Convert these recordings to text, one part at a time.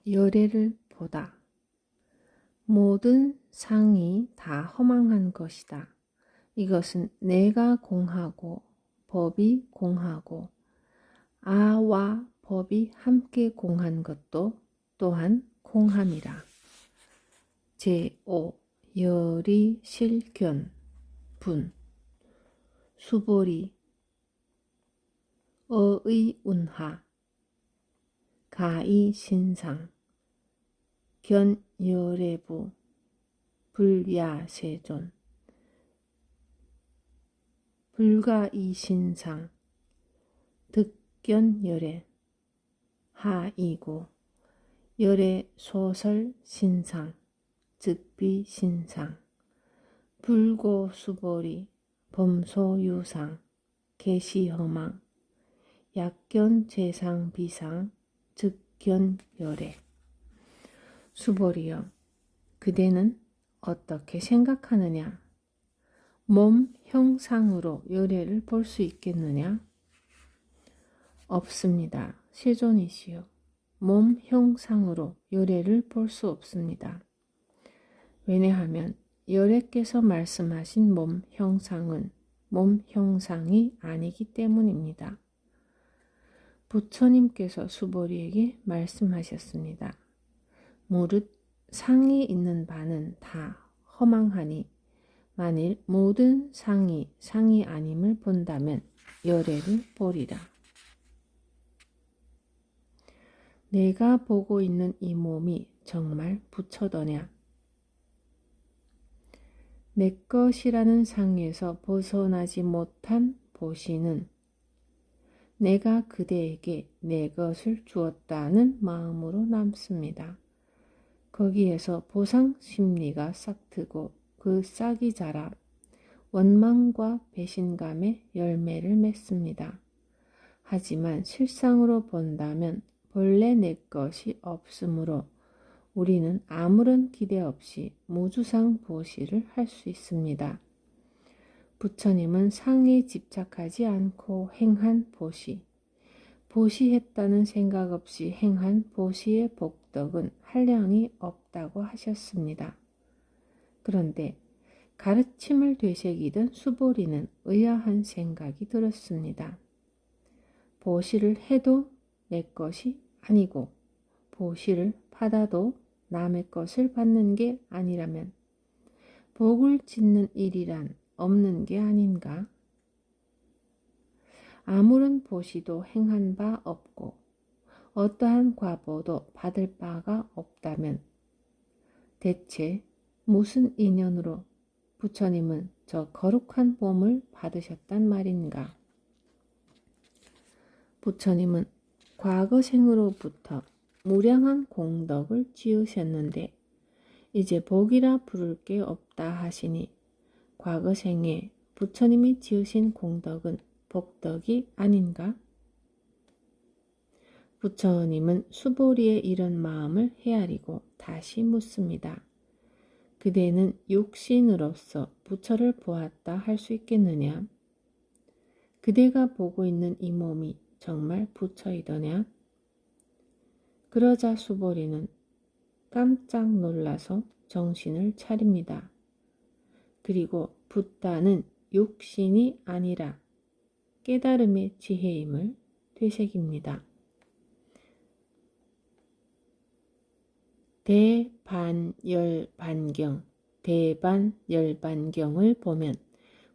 열애를 보다. 모든 상이 다 허망한 것이다. 이것은 내가 공하고 법이 공하고 아와 법이 함께 공한 것도 또한 공함이라. 제5 열이 실견 분 수보리 어의운하 가이신상 견열애부 불야세존 불가이신상 득견열애 하이고 열애 소설신상 즉비신상 불고수보리 범소유상 계시허망 약견재상비상 즉견열애. 수보리여, 그대는 어떻게 생각하느냐? 몸 형상으로 열애를 볼 수 있겠느냐? 없습니다. 세존이시여, 몸 형상으로 열애를 볼 수 없습니다. 왜냐하면 열애께서 말씀하신 몸 형상은 몸 형상이 아니기 때문입니다. 부처님께서 수보리에게 말씀하셨습니다. 무릇 상이 있는 바는 다 허망하니 만일 모든 상이 아님을 본다면 열애를 보리라. 내가 보고 있는 이 몸이 정말 부처더냐? 내 것이라는 상에서 벗어나지 못한 보시는 내가 그대에게 내 것을 주었다는 마음으로 남습니다. 거기에서 보상 심리가 싹트고 그 싹이 자라 원망과 배신감의 열매를 맺습니다. 하지만 실상으로 본다면 본래 내 것이 없으므로 우리는 아무런 기대 없이 무주상 보시를 할 수 있습니다. 부처님은 상에 집착하지 않고 행한 보시했다는 생각 없이 행한 보시의 복덕은 한량이 없다고 하셨습니다. 그런데 가르침을 되새기던 수보리는 의아한 생각이 들었습니다. 보시를 해도 내 것이 아니고 보시를 받아도 남의 것을 받는 게 아니라면 복을 짓는 일이란 없는 게 아닌가? 아무런 보시도 행한 바 없고 어떠한 과보도 받을 바가 없다면 대체 무슨 인연으로 부처님은 저 거룩한 몸을 받으셨단 말인가? 부처님은 과거생으로부터 무량한 공덕을 지으셨는데 이제 복이라 부를 게 없다 하시니 과거생에 부처님이 지으신 공덕은 복덕이 아닌가? 부처님은 수보리의 이런 마음을 헤아리고 다시 묻습니다. 그대는 육신으로서 부처를 보았다 할 수 있겠느냐? 그대가 보고 있는 이 몸이 정말 부처이더냐? 그러자 수보리는 깜짝 놀라서 정신을 차립니다. 그리고 붓다는 육신이 아니라 깨달음의 지혜임을 되새깁니다. 대반열반경을 보면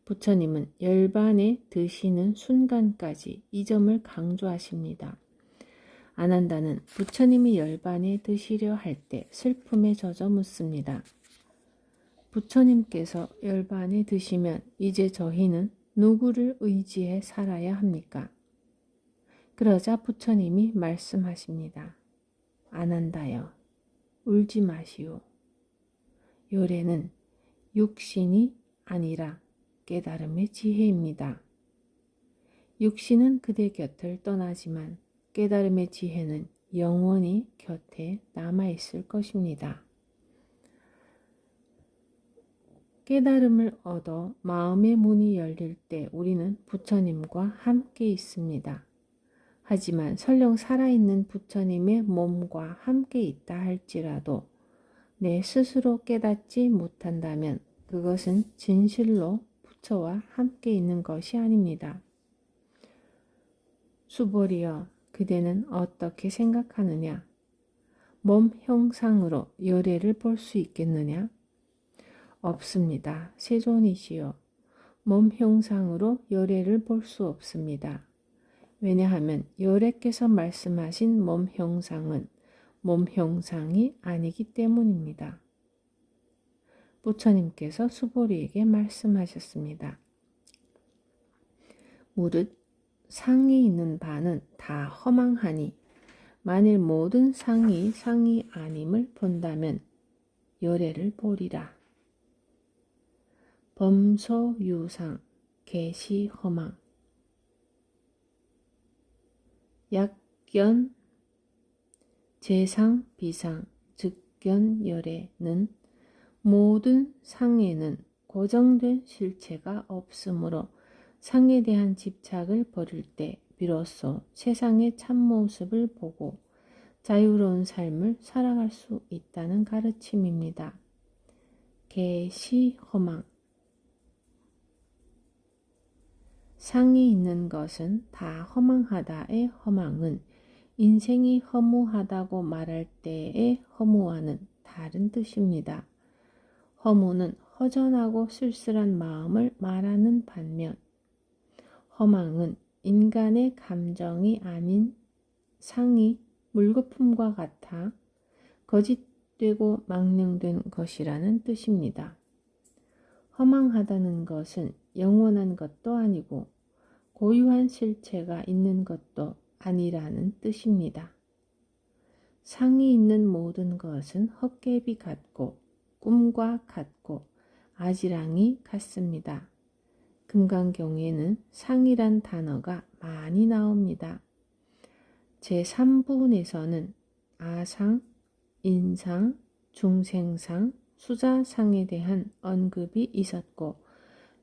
부처님은 열반에 드시는 순간까지 이 점을 강조하십니다. 아난다는 부처님이 열반에 드시려 할 때 슬픔에 젖어 묻습니다. 부처님께서 열반에 드시면 이제 저희는 누구를 의지해 살아야 합니까? 그러자 부처님이 말씀하십니다. 아난다여, 울지 마시오. 열애는 육신이 아니라 깨달음의 지혜입니다. 육신은 그대 곁을 떠나지만 깨달음의 지혜는 영원히 곁에 남아있을 것입니다. 깨달음을 얻어 마음의 문이 열릴 때 우리는 부처님과 함께 있습니다. 하지만 설령 살아있는 부처님의 몸과 함께 있다 할지라도 내 스스로 깨닫지 못한다면 그것은 진실로 부처와 함께 있는 것이 아닙니다. 수보리여, 그대는 어떻게 생각하느냐? 몸 형상으로 열애를 볼 수 있겠느냐? 없습니다. 세존이시여, 몸 형상으로 열애를 볼 수 없습니다. 왜냐하면 열애께서 말씀하신 몸 형상은 몸 형상이 아니기 때문입니다. 부처님께서 수보리에게 말씀하셨습니다. 무릇 상이 있는 바는 다 허망하니 만일 모든 상이 아님을 본다면 열애를 보리라. 범소유상 개시허망 약견 재상 비상 즉견 열애는 모든 상에는 고정된 실체가 없으므로 상에 대한 집착을 버릴 때 비로소 세상의 참모습을 보고 자유로운 삶을 살아갈 수 있다는 가르침입니다. 개시허망 상이 있는 것은 다 허망하다의 허망은 인생이 허무하다고 말할 때의 허무와는 다른 뜻입니다. 허무는 허전하고 쓸쓸한 마음을 말하는 반면 허망은 인간의 감정이 아닌 상이 물거품과 같아 거짓되고 망령된 것이라는 뜻입니다. 허망하다는 것은 영원한 것도 아니고 고유한 실체가 있는 것도 아니라는 뜻입니다. 상이 있는 모든 것은 헛개비 같고 꿈과 같고 아지랑이 같습니다. 금강경에는 상이란 단어가 많이 나옵니다. 제3부에서는 아상, 인상, 중생상, 수자상에 대한 언급이 있었고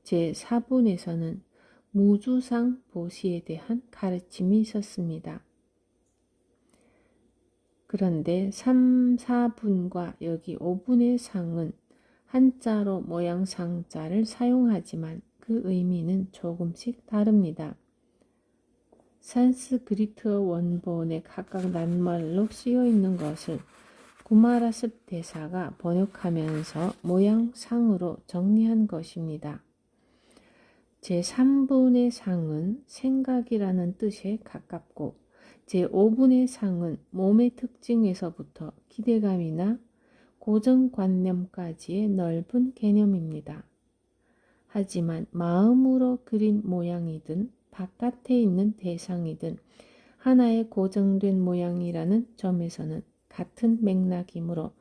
제4부에서는 무주상 보시에 대한 가르침이 있었습니다. 그런데 3, 4분과 여기 5분의 상은 한자로 모양 상자를 사용하지만 그 의미는 조금씩 다릅니다. 산스크리트어 원본에 각각 낱말로 쓰여 있는 것을 구마라습 대사가 번역하면서 모양상으로 정리한 것입니다. 제3분의 상은 생각이라는 뜻에 가깝고 제5분의 상은 몸의 특징에서부터 기대감이나 고정관념까지의 넓은 개념입니다. 하지만 마음으로 그린 모양이든 바깥에 있는 대상이든 하나의 고정된 모양이라는 점에서는 같은 맥락이므로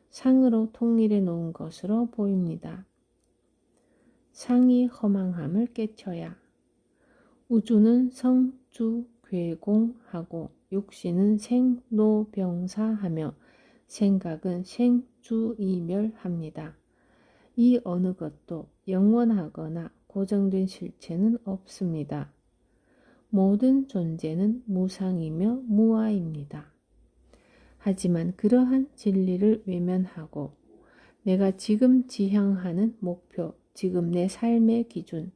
상으로 통일해 놓은 것으로 보입니다. 상이 허망함을 깨쳐야 우주는 성주 괴공하고 육신은 생로병사하며 생각은 생주이멸합니다. 이 어느 것도 영원하거나 고정된 실체는 없습니다. 모든 존재는 무상이며 무아입니다. 하지만 그러한 진리를 외면하고 내가 지금 지향하는 목표, 지금 내 삶의 기준,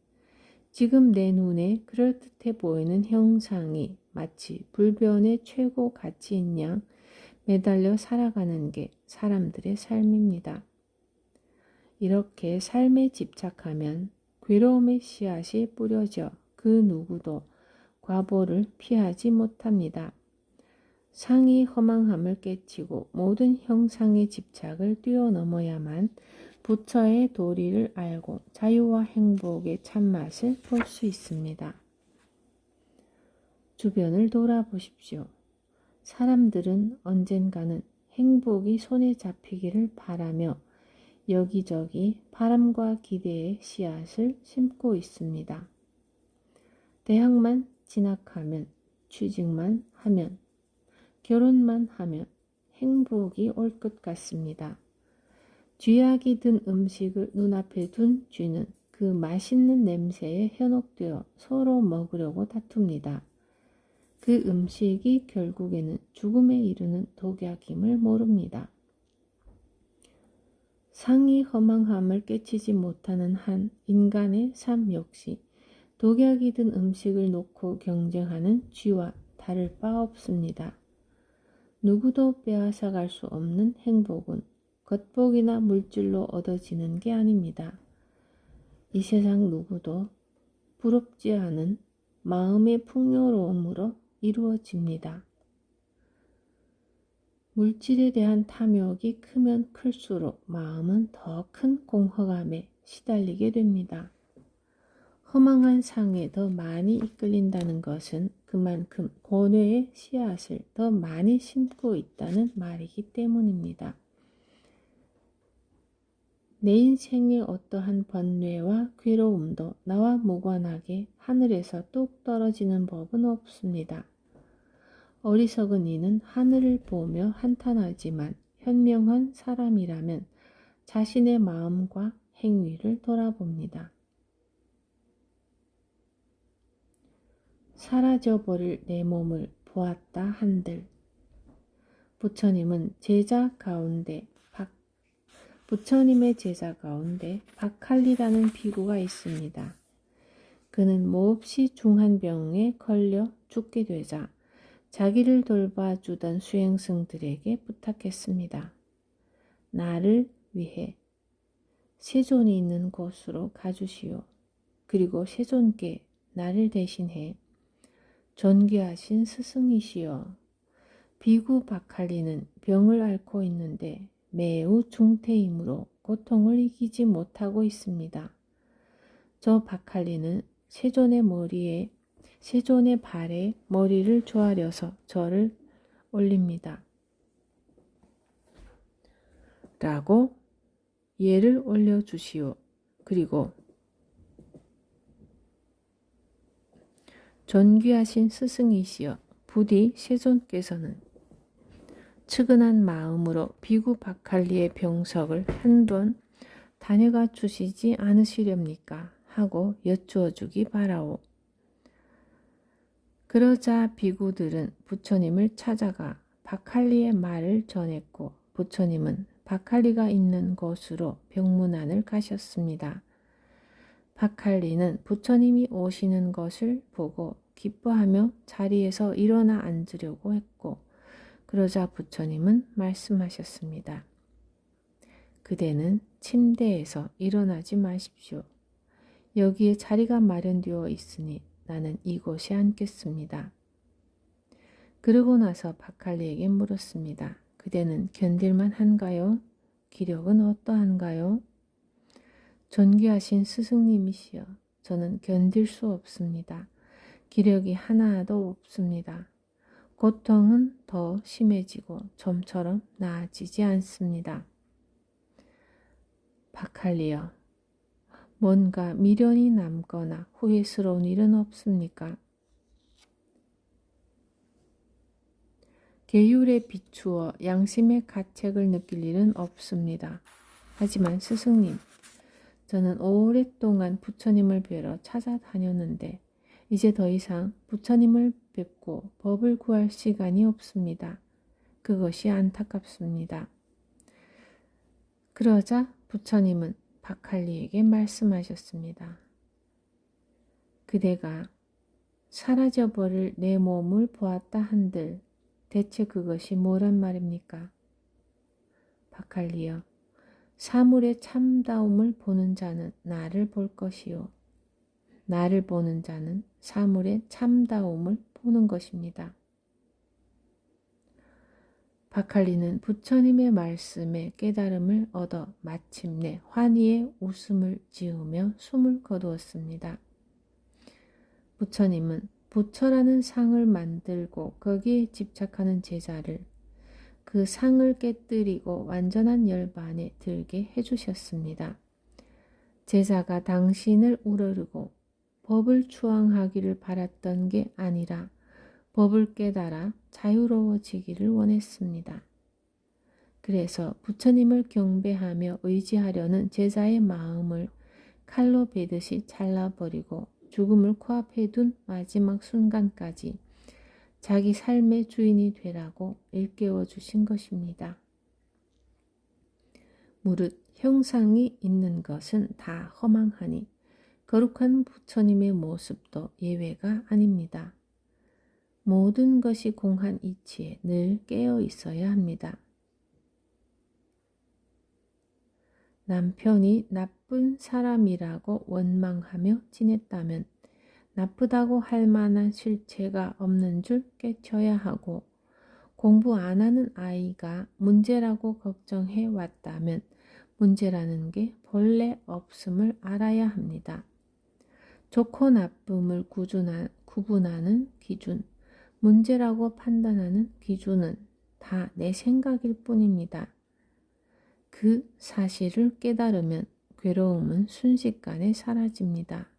지금 내 눈에 그럴듯해 보이는 형상이 마치 불변의 최고 가치인 양 매달려 살아가는 게 사람들의 삶입니다. 이렇게 삶에 집착하면 괴로움의 씨앗이 뿌려져 그 누구도 과보를 피하지 못합니다. 상이 허망함을 깨치고 모든 형상의 집착을 뛰어넘어야만 부처의 도리를 알고 자유와 행복의 참맛을 볼 수 있습니다. 주변을 돌아보십시오. 사람들은 언젠가는 행복이 손에 잡히기를 바라며 여기저기 바람과 기대의 씨앗을 심고 있습니다. 대학만 진학하면, 취직만 하면, 결혼만 하면 행복이 올 것 같습니다. 쥐약이 든 음식을 눈앞에 둔 쥐는 그 맛있는 냄새에 현혹되어 서로 먹으려고 다툽니다. 그 음식이 결국에는 죽음에 이르는 독약임을 모릅니다. 상이 허망함을 깨치지 못하는 한 인간의 삶 역시 독약이 든 음식을 놓고 경쟁하는 쥐와 다를 바 없습니다. 누구도 빼앗아갈 수 없는 행복은 겉복이나 물질로 얻어지는 게 아닙니다. 이 세상 누구도 부럽지 않은 마음의 풍요로움으로 이루어집니다. 물질에 대한 탐욕이 크면 클수록 마음은 더 큰 공허감에 시달리게 됩니다. 허망한 상에 더 많이 이끌린다는 것은 그만큼 고뇌의 씨앗을 더 많이 심고 있다는 말이기 때문입니다. 내 인생의 어떠한 번뇌와 괴로움도 나와 무관하게 하늘에서 뚝 떨어지는 법은 없습니다. 어리석은 이는 하늘을 보며 한탄하지만 현명한 사람이라면 자신의 마음과 행위를 돌아봅니다. 사라져버릴 내 몸을 보았다 한들 부처님의 제자 가운데 박할리라는 비구가 있습니다. 그는 몹시 중한 병에 걸려 죽게 되자 자기를 돌봐주던 수행승들에게 부탁했습니다. 나를 위해 세존이 있는 곳으로 가주시오. 그리고 세존께 나를 대신해 존귀하신 스승이시여. 비구 박할리는 병을 앓고 있는데 매우 중태이므로 고통을 이기지 못하고 있습니다. 저 박할리는 세존의 발에 머리를 조아려서 절을 올립니다. 라고 예를 올려주시오. 그리고 존귀하신 스승이시여, 부디 세존께서는 측은한 마음으로 비구 박할리의 병석을 한번 다녀가 주시지 않으시렵니까? 하고 여쭈어 주기 바라오. 그러자 비구들은 부처님을 찾아가 박할리의 말을 전했고 부처님은 박할리가 있는 곳으로 병문안을 가셨습니다. 박할리는 부처님이 오시는 것을 보고 기뻐하며 자리에서 일어나 앉으려고 했고 그러자 부처님은 말씀하셨습니다. 그대는 침대에서 일어나지 마십시오. 여기에 자리가 마련되어 있으니 나는 이곳에 앉겠습니다. 그러고 나서 박할리에게 물었습니다. 그대는 견딜만 한가요? 기력은 어떠한가요? 존귀하신 스승님이시여, 저는 견딜 수 없습니다. 기력이 하나도 없습니다. 고통은 더 심해지고 좀처럼 나아지지 않습니다. 박할리여, 뭔가 미련이 남거나 후회스러운 일은 없습니까? 계율에 비추어 양심의 가책을 느낄 일은 없습니다. 하지만 스승님, 저는 오랫동안 부처님을 뵈러 찾아다녔는데 이제 더 이상 부처님을 뵙고 법을 구할 시간이 없습니다. 그것이 안타깝습니다. 그러자 부처님은 박할리에게 말씀하셨습니다. 그대가 사라져버릴 내 몸을 보았다 한들 대체 그것이 뭐란 말입니까? 박할리여, 사물의 참다움을 보는 자는 나를 볼 것이요. 나를 보는 자는 사물의 참다움을 보는 것입니다. 박할리는 부처님의 말씀에 깨달음을 얻어 마침내 환희의 웃음을 지으며 숨을 거두었습니다. 부처님은 부처라는 상을 만들고 거기에 집착하는 제자를 그 상을 깨뜨리고 완전한 열반에 들게 해주셨습니다. 제자가 당신을 우러르고 법을 추앙하기를 바랐던 게 아니라 법을 깨달아 자유로워지기를 원했습니다. 그래서 부처님을 경배하며 의지하려는 제자의 마음을 칼로 베듯이 잘라버리고 죽음을 코앞에 둔 마지막 순간까지 자기 삶의 주인이 되라고 일깨워 주신 것입니다. 무릇 형상이 있는 것은 다 허망하니 거룩한 부처님의 모습도 예외가 아닙니다. 모든 것이 공한 이치에 늘 깨어 있어야 합니다. 남편이 나쁜 사람이라고 원망하며 지냈다면 나쁘다고 할 만한 실체가 없는 줄 깨쳐야 하고, 공부 안 하는 아이가 문제라고 걱정해 왔다면 문제라는 게 본래 없음을 알아야 합니다. 좋고 나쁨을 구분하는 기준, 문제라고 판단하는 기준은 다 내 생각일 뿐입니다. 그 사실을 깨달으면 괴로움은 순식간에 사라집니다.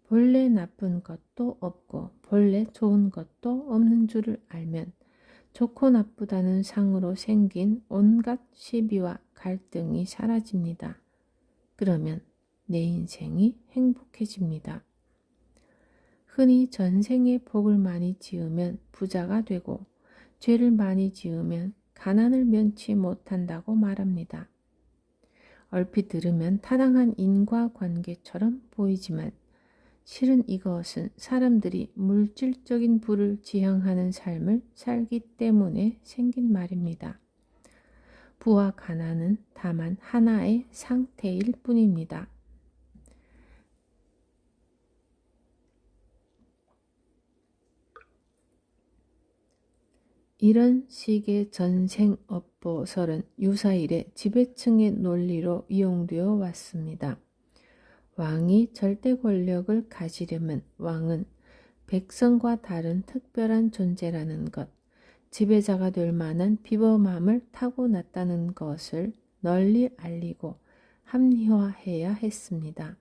본래 나쁜 것도 없고 본래 좋은 것도 없는 줄을 알면 좋고 나쁘다는 상으로 생긴 온갖 시비와 갈등이 사라집니다. 그러면 내 인생이 행복해집니다. 흔히 전생에 복을 많이 지으면 부자가 되고 죄를 많이 지으면 가난을 면치 못한다고 말합니다. 얼핏 들으면 타당한 인과관계처럼 보이지만 실은 이것은 사람들이 물질적인 부를 지향하는 삶을 살기 때문에 생긴 말입니다. 부와 가난은 다만 하나의 상태일 뿐입니다. 이런 식의 전생업보설은 유사일에 지배층의 논리로 이용되어 왔습니다. 왕이 절대 권력을 가지려면 왕은 백성과 다른 특별한 존재라는 것, 지배자가 될 만한 비범함을 타고났다는 것을 널리 알리고 합리화해야 했습니다.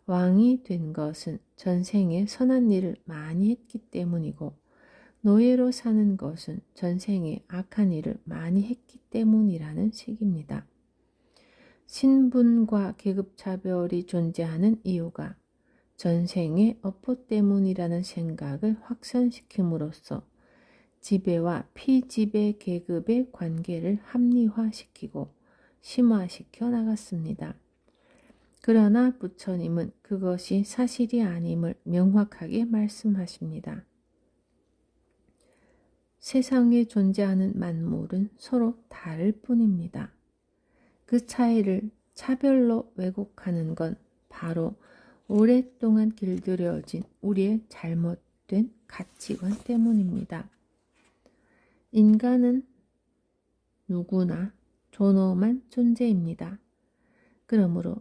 왕이 된 것은 전생에 선한 일을 많이 했기 때문이고, 노예로 사는 것은 전생에 악한 일을 많이 했기 때문이라는 식입니다. 신분과 계급차별이 존재하는 이유가 전생의 업보 때문이라는 생각을 확산시킴으로써 지배와 피지배 계급의 관계를 합리화시키고 심화시켜 나갔습니다. 그러나 부처님은 그것이 사실이 아님을 명확하게 말씀하십니다. 세상에 존재하는 만물은 서로 다를 뿐입니다. 그 차이를 차별로 왜곡하는 건 바로 오랫동안 길들여진 우리의 잘못된 가치관 때문입니다. 인간은 누구나 존엄한 존재입니다. 그러므로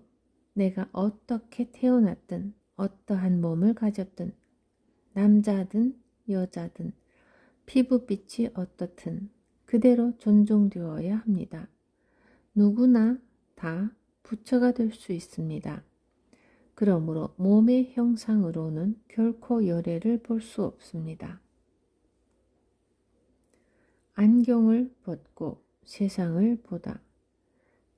내가 어떻게 태어났든 어떠한 몸을 가졌든 남자든 여자든 피부빛이 어떻든 그대로 존중되어야 합니다. 누구나 다 부처가 될 수 있습니다. 그러므로 몸의 형상으로는 결코 열애를 볼 수 없습니다. 안경을 벗고 세상을 보다.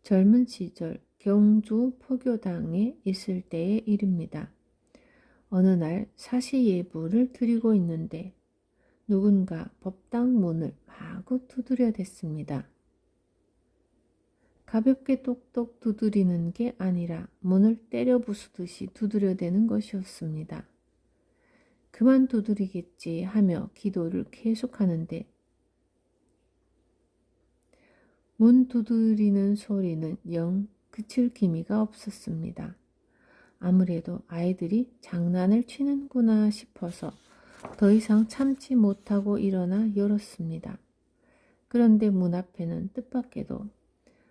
젊은 시절 경주 포교당에 있을 때의 일입니다. 어느 날 사시예불을 드리고 있는데 누군가 법당 문을 마구 두드려댔습니다. 가볍게 똑똑 두드리는 게 아니라 문을 때려 부수듯이 두드려대는 것이었습니다. 그만 두드리겠지 하며 기도를 계속하는데 문 두드리는 소리는 영 그칠 기미가 없었습니다. 아무래도 아이들이 장난을 치는구나 싶어서 더 이상 참지 못하고 일어나 열었습니다. 그런데 문 앞에는 뜻밖에도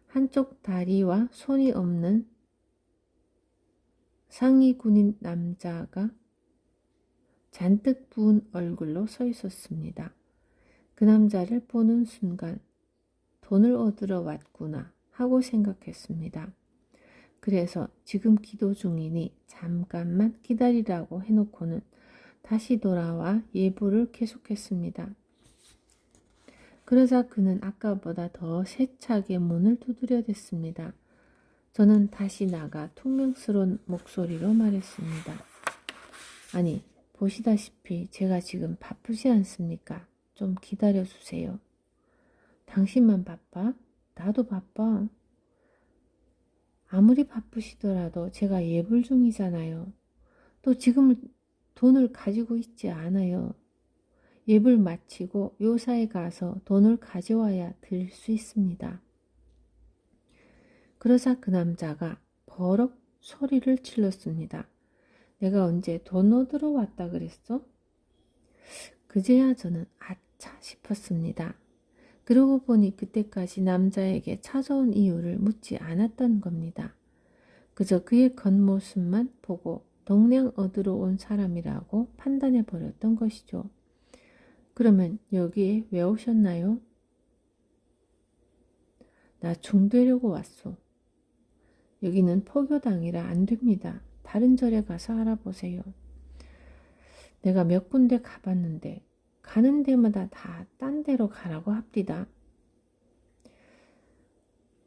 한쪽 다리와 손이 없는 상의군인 남자가 잔뜩 부은 얼굴로 서 있었습니다. 그 남자를 보는 순간 돈을 얻으러 왔구나 하고 생각했습니다. 그래서 지금 기도 중이니 잠깐만 기다리라고 해놓고는 다시 돌아와 예불을 계속했습니다. 그러자 그는 아까보다 더 세차게 문을 두드려댔습니다. 저는 다시 나가 퉁명스러운 목소리로 말했습니다. 아니, 보시다시피 제가 지금 바쁘지 않습니까? 좀 기다려 주세요. 당신만 바빠? 나도 바빠. 아무리 바쁘시더라도 제가 예불 중이잖아요. 또 지금 돈을 가지고 있지 않아요. 예불 마치고 요사에 가서 돈을 가져와야 드릴 수 있습니다. 그러자 그 남자가 버럭 소리를 질렀습니다. 내가 언제 돈 얻으러 왔다 그랬어? 그제야 저는 아차 싶었습니다. 그러고 보니 그때까지 남자에게 찾아온 이유를 묻지 않았던 겁니다. 그저 그의 겉모습만 보고 동량 얻으러 온 사람이라고 판단해 버렸던 것이죠. 그러면 여기에 왜 오셨나요? 나 중되려고 왔소. 여기는 포교당이라 안 됩니다. 다른 절에 가서 알아보세요. 내가 몇 군데 가봤는데 가는 데마다 다 딴 데로 가라고 합디다.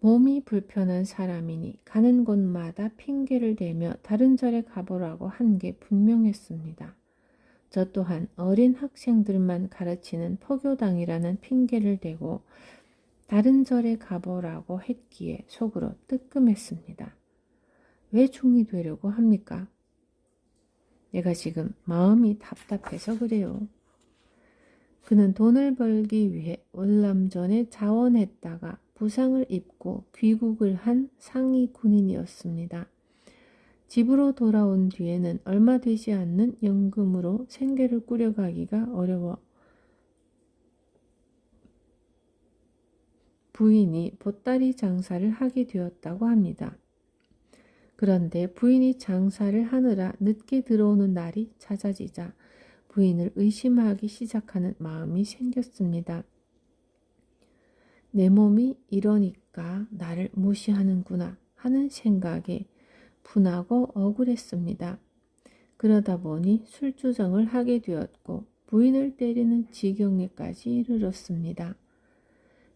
몸이 불편한 사람이니 가는 곳마다 핑계를 대며 다른 절에 가보라고 한 게 분명했습니다. 저 또한 어린 학생들만 가르치는 포교당이라는 핑계를 대고 다른 절에 가보라고 했기에 속으로 뜨끔했습니다. 왜 중이 되려고 합니까? 내가 지금 마음이 답답해서 그래요. 그는 돈을 벌기 위해 월남전에 자원했다가 부상을 입고 귀국을 한 상위 군인이었습니다. 집으로 돌아온 뒤에는 얼마 되지 않는 연금으로 생계를 꾸려가기가 어려워 부인이 보따리 장사를 하게 되었다고 합니다. 그런데 부인이 장사를 하느라 늦게 들어오는 날이 잦아지자 부인을 의심하기 시작하는 마음이 생겼습니다. 내 몸이 이러니까 나를 무시하는구나 하는 생각에 분하고 억울했습니다. 그러다 보니 술주정을 하게 되었고 부인을 때리는 지경에까지 이르렀습니다.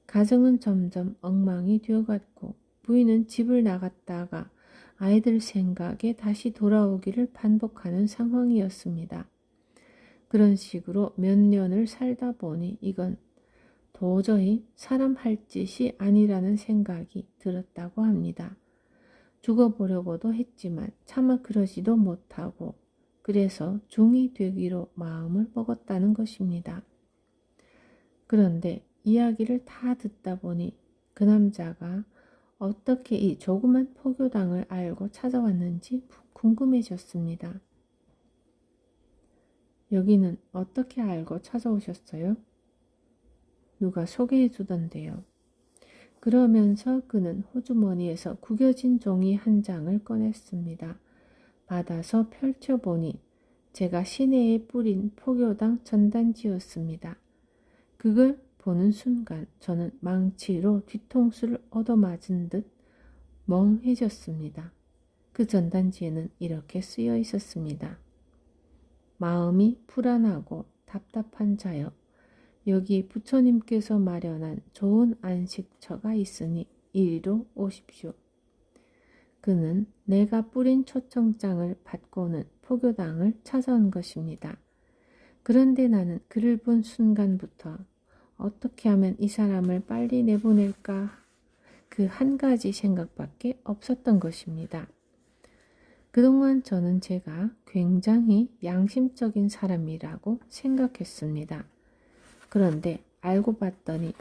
가정은 점점 엉망이 되어갔고 부인은 집을 나갔다가 아이들 생각에 다시 돌아오기를 반복하는 상황이었습니다. 그런 식으로 몇 년을 살다 보니 이건 도저히 사람 할 짓이 아니라는 생각이 들었다고 합니다. 죽어보려고도 했지만 차마 그러지도 못하고 그래서 중이 되기로 마음을 먹었다는 것입니다. 그런데 이야기를 다 듣다 보니 그 남자가 어떻게 이 조그만 포교당을 알고 찾아왔는지 궁금해졌습니다. 여기는 어떻게 알고 찾아오셨어요? 누가 소개해 주던데요. 그러면서 그는 호주머니에서 구겨진 종이 한 장을 꺼냈습니다. 받아서 펼쳐보니 제가 시내에 뿌린 포교당 전단지였습니다. 그걸 보는 순간 저는 망치로 뒤통수를 얻어맞은 듯 멍해졌습니다. 그 전단지에는 이렇게 쓰여 있었습니다. 마음이 불안하고 답답한 자여, 여기 부처님께서 마련한 좋은 안식처가 있으니 이리로 오십시오. 그는 내가 뿌린 초청장을 받고는 포교당을 찾아온 것입니다. 그런데 나는 그를 본 순간부터 어떻게 하면 이 사람을 빨리 내보낼까? 그 한 가지 생각밖에 없었던 것입니다. 그동안 저는 제가 굉장히 양심적인 사람이라고 생각했습니다. 그런데 알고 봤더니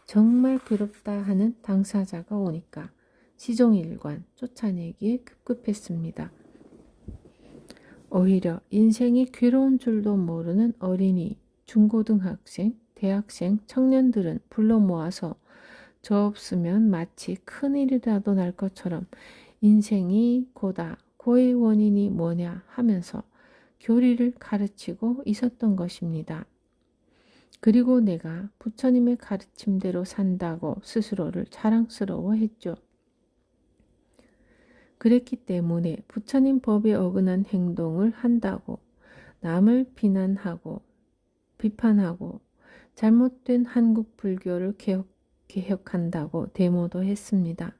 정말 괴롭다 하는 당사자가 오니까 시종일관 쫓아내기에 급급했습니다. 오히려 인생이 괴로운 줄도 모르는 어린이, 중고등학생, 대학생, 청년들은 불러 모아서 저 없으면 마치 큰일이라도 날 것처럼 인생이 고다, 고의 원인이 뭐냐 하면서 교리를 가르치고 있었던 것입니다. 그리고 내가 부처님의 가르침대로 산다고 스스로를 자랑스러워했죠. 그랬기 때문에 부처님 법에 어긋난 행동을 한다고 남을 비난하고 비판하고 잘못된 한국 불교를 개혁한다고 데모도 했습니다.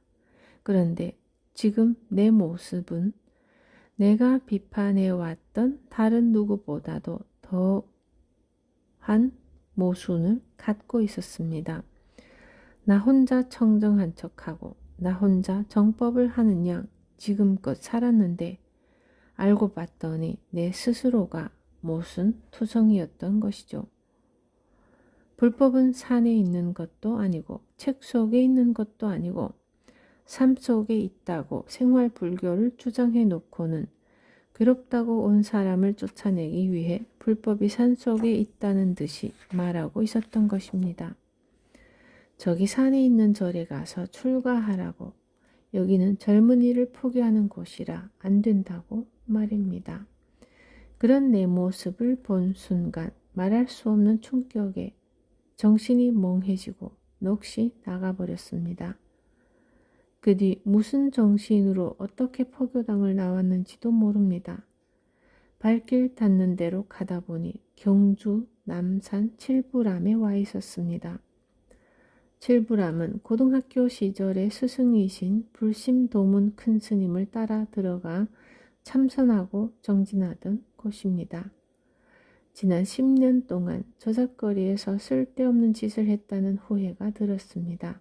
그런데 지금 내 모습은 내가 비판해왔던 다른 누구보다도 더한 모순을 갖고 있었습니다. 나 혼자 청정한 척하고 나 혼자 정법을 하는 양 지금껏 살았는데 알고 봤더니 내 스스로가 모순 투성이었던 것이죠. 불법은 산에 있는 것도 아니고 책 속에 있는 것도 아니고 삶 속에 있다고 생활 불교를 주장해 놓고는 괴롭다고 온 사람을 쫓아내기 위해 불법이 산 속에 있다는 듯이 말하고 있었던 것입니다. 저기 산에 있는 절에 가서 출가하라고, 여기는 젊은이를 포교하는 곳이라 안 된다고 말입니다. 그런 내 모습을 본 순간 말할 수 없는 충격에 정신이 멍해지고 넋이 나가버렸습니다. 그 뒤 무슨 정신으로 어떻게 포교당을 나왔는지도 모릅니다. 발길 닿는 대로 가다 보니 경주 남산 칠부람에 와 있었습니다. 칠부람은 고등학교 시절의 스승이신 불심도문 큰 스님을 따라 들어가 참선하고 정진하던 곳입니다. 지난 10년 동안 저작거리에서 쓸데없는 짓을 했다는 후회가 들었습니다.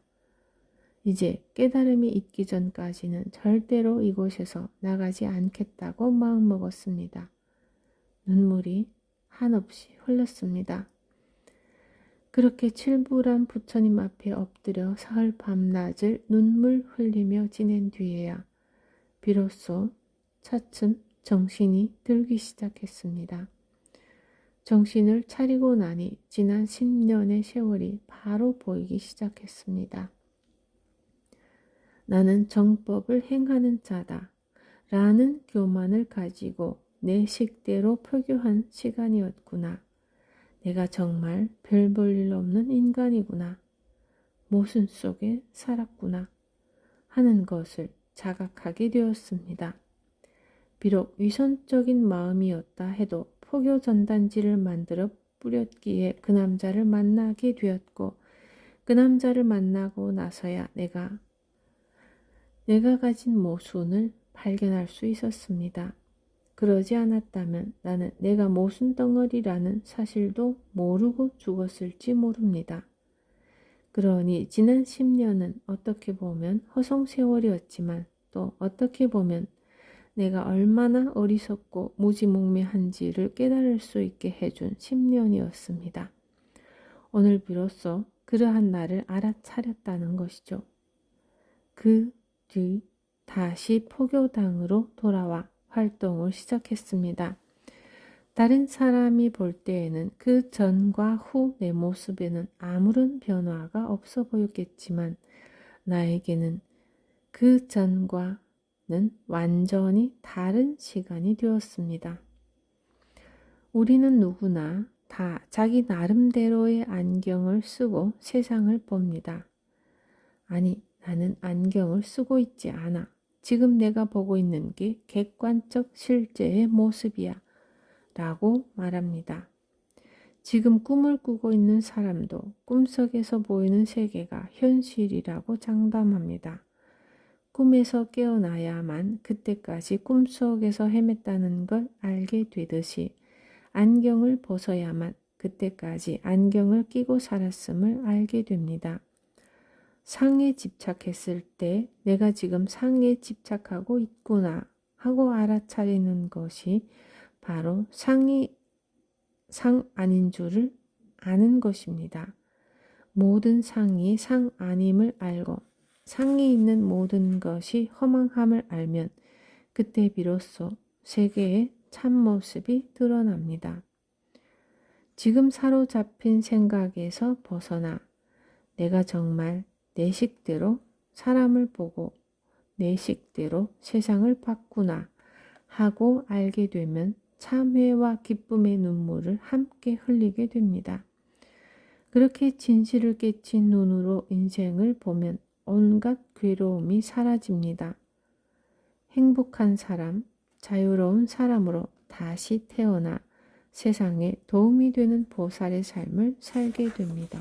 이제 깨달음이 있기 전까지는 절대로 이곳에서 나가지 않겠다고 마음먹었습니다. 눈물이 한없이 흘렀습니다. 그렇게 칠부람 부처님 앞에 엎드려 사흘 밤낮을 눈물 흘리며 지낸 뒤에야 비로소 차츰 정신이 들기 시작했습니다. 정신을 차리고 나니 지난 10년의 세월이 바로 보이기 시작했습니다. 나는 정법을 행하는 자다 라는 교만을 가지고 내 식대로 표교한 시간이었구나. 내가 정말 별 볼 일 없는 인간이구나. 모순 속에 살았구나 하는 것을 자각하게 되었습니다. 비록 위선적인 마음이었다 해도 포교 전단지를 만들어 뿌렸기에 그 남자를 만나게 되었고, 그 남자를 만나고 나서야 내가 가진 모순을 발견할 수 있었습니다. 그러지 않았다면 나는 내가 모순 덩어리라는 사실도 모르고 죽었을지 모릅니다. 그러니 지난 10년은 어떻게 보면 허송세월이었지만 또 어떻게 보면 내가 얼마나 어리석고 무지몽매한지를 깨달을 수 있게 해준 10년이었습니다. 오늘 비로소 그러한 나를 알아차렸다는 것이죠. 그 뒤 다시 포교당으로 돌아와 활동을 시작했습니다. 다른 사람이 볼 때에는 그 전과 후 내 모습에는 아무런 변화가 없어 보였겠지만 나에게는 그 전과는 완전히 다른 시간이 되었습니다. 우리는 누구나 다 자기 나름대로의 안경을 쓰고 세상을 봅니다. 아니, 나는 안경을 쓰고 있지 않아. 지금 내가 보고 있는 게 객관적 실제의 모습이야 라고 말합니다. 지금 꿈을 꾸고 있는 사람도 꿈속에서 보이는 세계가 현실이라고 장담합니다. 꿈에서 깨어나야만 그때까지 꿈속에서 헤맸다는 걸 알게 되듯이 안경을 벗어야만 그때까지 안경을 끼고 살았음을 알게 됩니다. 상에 집착했을 때 내가 지금 상에 집착하고 있구나 하고 알아차리는 것이 바로 상이 상 아닌 줄을 아는 것입니다. 모든 상이 상 아님을 알고 상이 있는 모든 것이 허망함을 알면 그때 비로소 세계의 참모습이 드러납니다. 지금 사로잡힌 생각에서 벗어나 내가 정말 내 식대로 사람을 보고 내 식대로 세상을 봤구나 하고 알게 되면 참회와 기쁨의 눈물을 함께 흘리게 됩니다. 그렇게 진실을 깨친 눈으로 인생을 보면 온갖 괴로움이 사라집니다. 행복한 사람, 자유로운 사람으로 다시 태어나 세상에 도움이 되는 보살의 삶을 살게 됩니다.